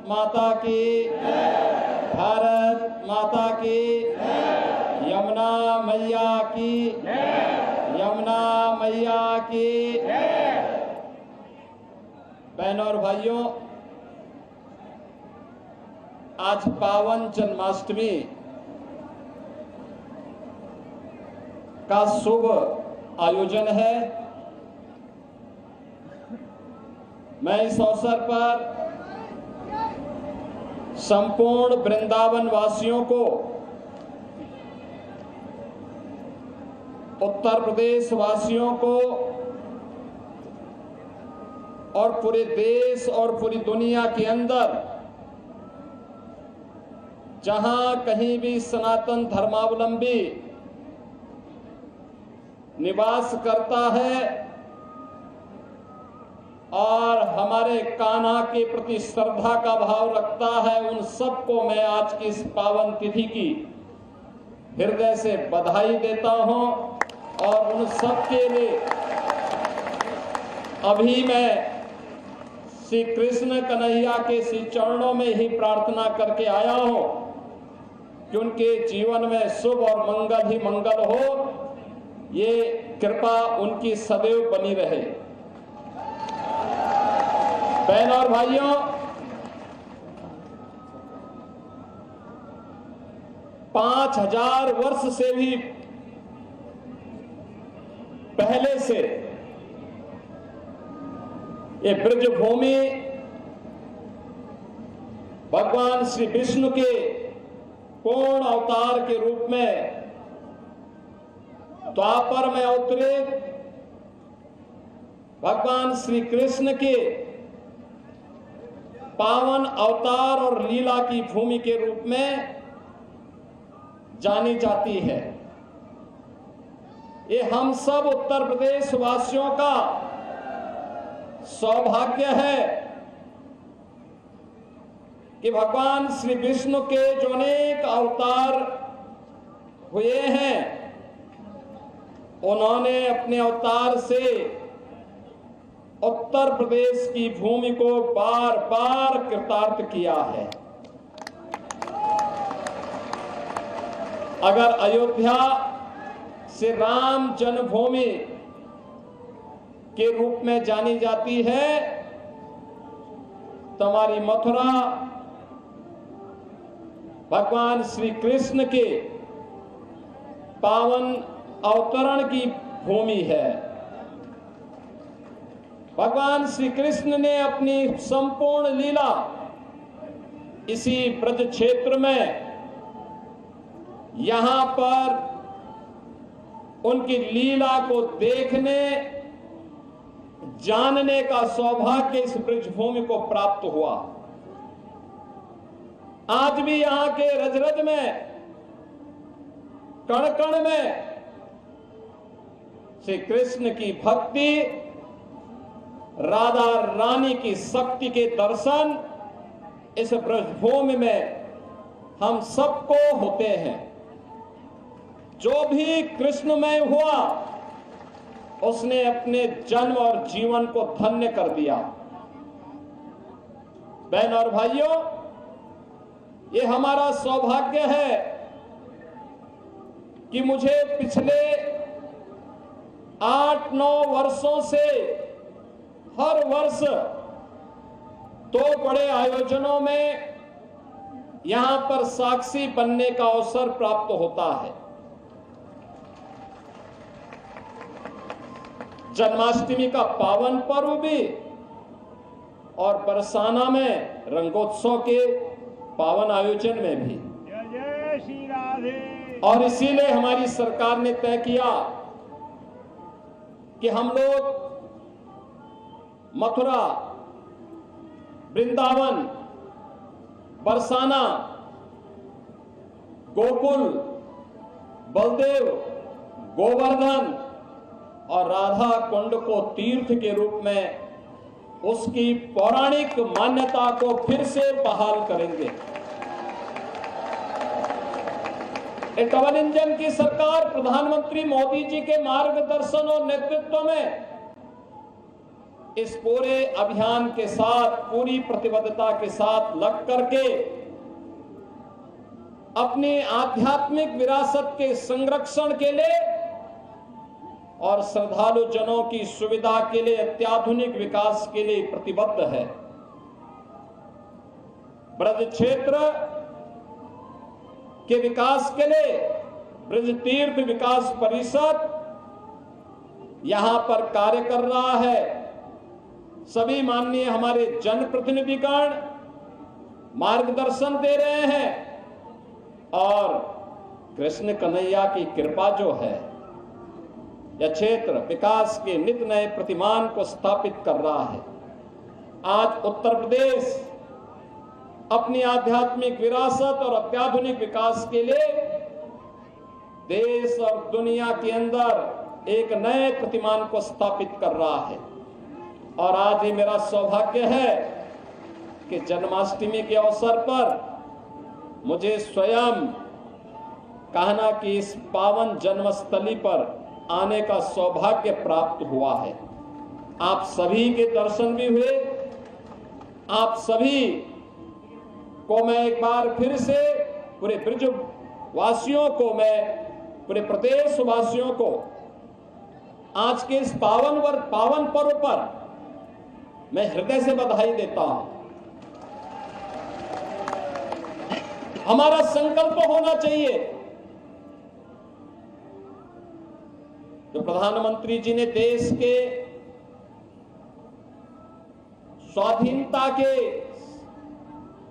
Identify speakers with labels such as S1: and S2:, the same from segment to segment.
S1: माता की, भारत माता की, यमुना मैया की, यमुना मैया की। बहनों और भाइयों, आज पावन जन्माष्टमी का शुभ आयोजन है। मैं इस अवसर पर संपूर्ण वृंदावन वासियों को, उत्तर प्रदेश वासियों को और पूरे देश और पूरी दुनिया के अंदर जहां कहीं भी सनातन धर्मावलंबी निवास करता है और हमारे कान्हा के प्रति श्रद्धा का भाव रखता है, उन सबको मैं आज की इस पावन तिथि की हृदय से बधाई देता हूं। और उन सब के लिए अभी मैं श्री कृष्ण कन्हैया के श्री चरणों में ही प्रार्थना करके आया हूं कि उनके जीवन में शुभ और मंगल ही मंगल हो, ये कृपा उनकी सदैव बनी रहे। बहनों और भाइयों, 5000 वर्ष से भी पहले से ये ब्रज भूमि भगवान श्री विष्णु के पूर्ण अवतार के रूप में द्वापर में अवतरित भगवान श्री कृष्ण के पावन अवतार और लीला की भूमि के रूप में जानी जाती है। ये हम सब उत्तर प्रदेश वासियों का सौभाग्य है कि भगवान श्री विष्णु के जो अनेक अवतार हुए हैं, उन्होंने अपने अवतार से उत्तर प्रदेश की भूमि को बार बार कृतार्थ किया है। अगर अयोध्या से राम जन्मभूमि के रूप में जानी जाती है, तो हमारी मथुरा भगवान श्री कृष्ण के पावन अवतरण की भूमि है। भगवान श्री कृष्ण ने अपनी संपूर्ण लीला इसी ब्रज क्षेत्र में, यहां पर उनकी लीला को देखने जानने का सौभाग्य इस ब्रजभूमि को प्राप्त हुआ। आज भी यहां के रज रज में, कण कण में श्री कृष्ण की भक्ति, राधा रानी की शक्ति के दर्शन इस ब्रजभूमि में हम सबको होते हैं। जो भी कृष्णमय हुआ, उसने अपने जन्म और जीवन को धन्य कर दिया। बहन और भाइयों, ये हमारा सौभाग्य है कि मुझे पिछले 8-9 वर्षों से हर वर्ष 2 बड़े आयोजनों में यहां पर साक्षी बनने का अवसर प्राप्त होता है। जन्माष्टमी का पावन पर्व भी और बरसाना में रंगोत्सव के पावन आयोजन में भी।
S2: जय श्री राधे।
S1: और इसीलिए हमारी सरकार ने तय किया कि हम लोग मथुरा, वृंदावन, बरसाना, गोकुल, बलदेव, गोवर्धन और राधा कुंड को तीर्थ के रूप में उसकी पौराणिक मान्यता को फिर से बहाल करेंगे। डबल इंजन की सरकार प्रधानमंत्री मोदी जी के मार्गदर्शन और नेतृत्व में इस पूरे अभियान के साथ पूरी प्रतिबद्धता के साथ लग करके अपनी आध्यात्मिक विरासत के संरक्षण के लिए और श्रद्धालु जनों की सुविधा के लिए अत्याधुनिक विकास के लिए प्रतिबद्ध है। ब्रज क्षेत्र के विकास के लिए ब्रज तीर्थ विकास परिषद यहां पर कार्य कर रहा है। सभी माननीय हमारे जनप्रतिनिधिगण मार्गदर्शन दे रहे हैं और कृष्ण कन्हैया की कृपा जो है यह क्षेत्र विकास के नित नए प्रतिमान को स्थापित कर रहा है। आज उत्तर प्रदेश अपनी आध्यात्मिक विरासत और अत्याधुनिक विकास के लिए देश और दुनिया के अंदर एक नए प्रतिमान को स्थापित कर रहा है। और आज ही मेरा सौभाग्य है कि जन्माष्टमी के अवसर पर मुझे स्वयं कहना कि इस पावन जन्मस्थली पर आने का सौभाग्य प्राप्त हुआ है। आप सभी के दर्शन भी हुए। आप सभी को मैं एक बार फिर से पूरे ब्रज वासियों को, मैं पूरे प्रदेश वासियों को आज के इस पावन पर्व पर मैं हृदय से बधाई देता हूं। हमारा संकल्प होना चाहिए, जो प्रधानमंत्री जी ने देश के स्वाधीनता के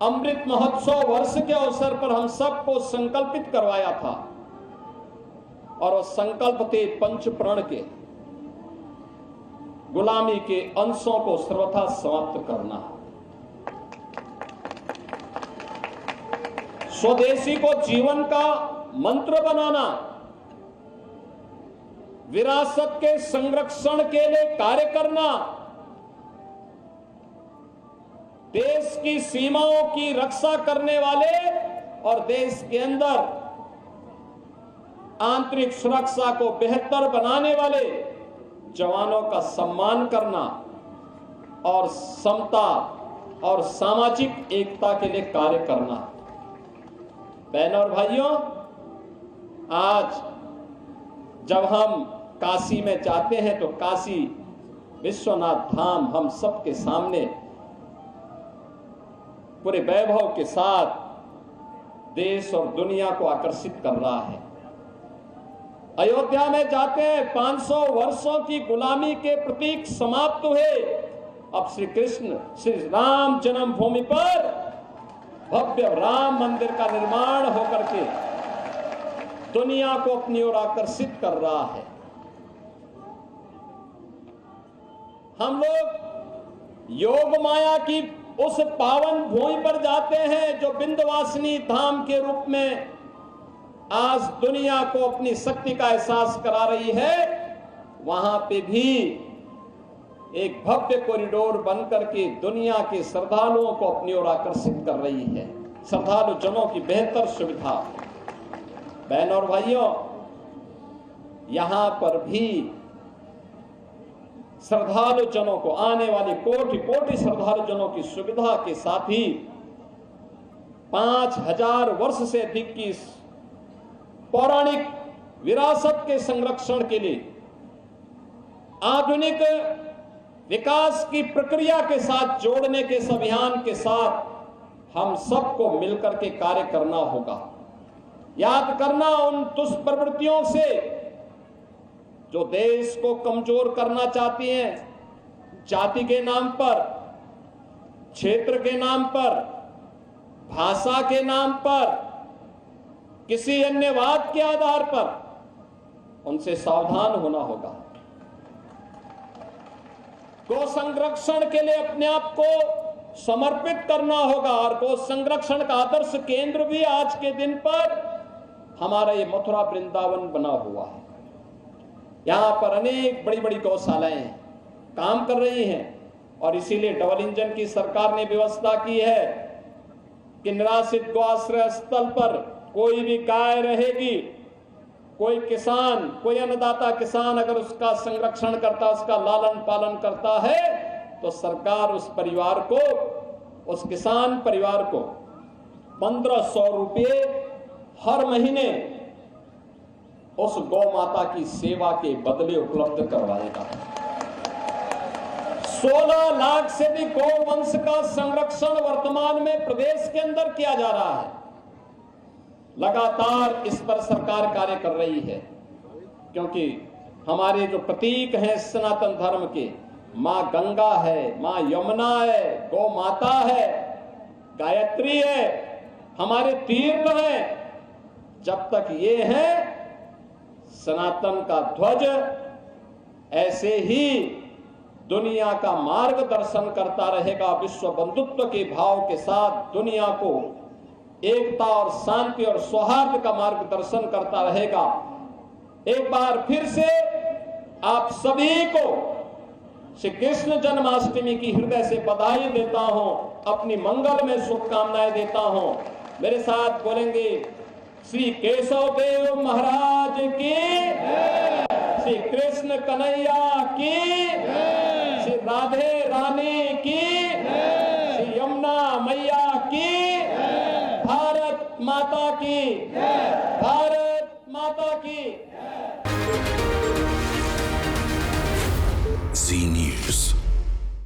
S1: अमृत महोत्सव वर्ष के अवसर पर हम सबको संकल्पित करवाया था, और वो संकल्प थे पंच प्रण के, गुलामी के अंशों को सर्वथा समाप्त करना, स्वदेशी को जीवन का मंत्र बनाना, विरासत के संरक्षण के लिए कार्य करना, देश की सीमाओं की रक्षा करने वाले और देश के अंदर आंतरिक सुरक्षा को बेहतर बनाने वाले जवानों का सम्मान करना और समता और सामाजिक एकता के लिए कार्य करना। बहनों और भाइयों, आज जब हम काशी में जाते हैं तो काशी विश्वनाथ धाम हम सबके सामने पूरे वैभव के साथ देश और दुनिया को आकर्षित कर रहा है। अयोध्या में जाते हैं, 500 वर्षों की गुलामी के प्रतीक समाप्त हुए। अब श्री कृष्ण श्री राम जन्मभूमि पर भव्य राम मंदिर का निर्माण होकर के दुनिया को अपनी ओर आकर्षित कर रहा है। हम लोग योग माया की उस पावन भूमि पर जाते हैं जो विंध्यवासिनी धाम के रूप में आज दुनिया को अपनी शक्ति का एहसास करा रही है। वहां पे भी एक भव्य कॉरिडोर बनकर के दुनिया के श्रद्धालुओं को अपनी ओर आकर्षित कर रही है। श्रद्धालु जनों की बेहतर सुविधा। बहनों और भाइयों, यहां पर भी श्रद्धालु जनों को, आने वाली कोटि कोटि श्रद्धालु जनों की सुविधा के साथ ही 5000 वर्ष से अधिक की पौराणिक विरासत के संरक्षण के लिए आधुनिक विकास की प्रक्रिया के साथ जोड़ने के इस अभियान के साथ हम सबको मिलकर के कार्य करना होगा। याद करना उन दुष्प्रवृत्तियों से जो देश को कमजोर करना चाहती हैं, जाति के नाम पर, क्षेत्र के नाम पर, भाषा के नाम पर, किसी अन्य वाद के आधार पर। उनसे सावधान होना होगा। गौ संरक्षण के लिए अपने आप को समर्पित करना होगा और गौ संरक्षण का आदर्श केंद्र भी आज के दिन पर हमारा ये मथुरा वृंदावन बना हुआ है। यहां पर अनेक बड़ी बड़ी गौशालाएं काम कर रही हैं और इसीलिए डबल इंजन की सरकार ने व्यवस्था की है कि निराश्रित गौ आश्रय स्थल पर कोई भी गाय रहेगी, कोई किसान, कोई अन्नदाता किसान अगर उसका संरक्षण करता, उसका लालन पालन करता है तो सरकार उस परिवार को, उस किसान परिवार को 1500 रुपये हर महीने उस गौ माता की सेवा के बदले उपलब्ध करवाएगा। 16 लाख से भी गौवंश का संरक्षण वर्तमान में प्रदेश के अंदर किया जा रहा है। लगातार इस पर सरकार कार्य कर रही है, क्योंकि हमारे जो प्रतीक हैं सनातन धर्म के, मां गंगा है, मां यमुना है, गौ माता है, गायत्री है, हमारे तीर्थ हैं। जब तक ये है सनातन का ध्वज ऐसे ही दुनिया का मार्गदर्शन करता रहेगा, विश्व बंधुत्व के भाव के साथ दुनिया को एकता और शांति और सौहार्द का मार्गदर्शन करता रहेगा। एक बार फिर से आप सभी को श्री कृष्ण जन्माष्टमी की हृदय से बधाई देता हूं, अपनी मंगल में शुभकामनाएं देता हूं। मेरे साथ बोलेंगे श्री केशव देव महाराज की, श्री कृष्ण कन्हैया की, श्री राधे रानी की, श्री यमुना मैया की, भारत माता की, भारत माता की।
S3: Zee News.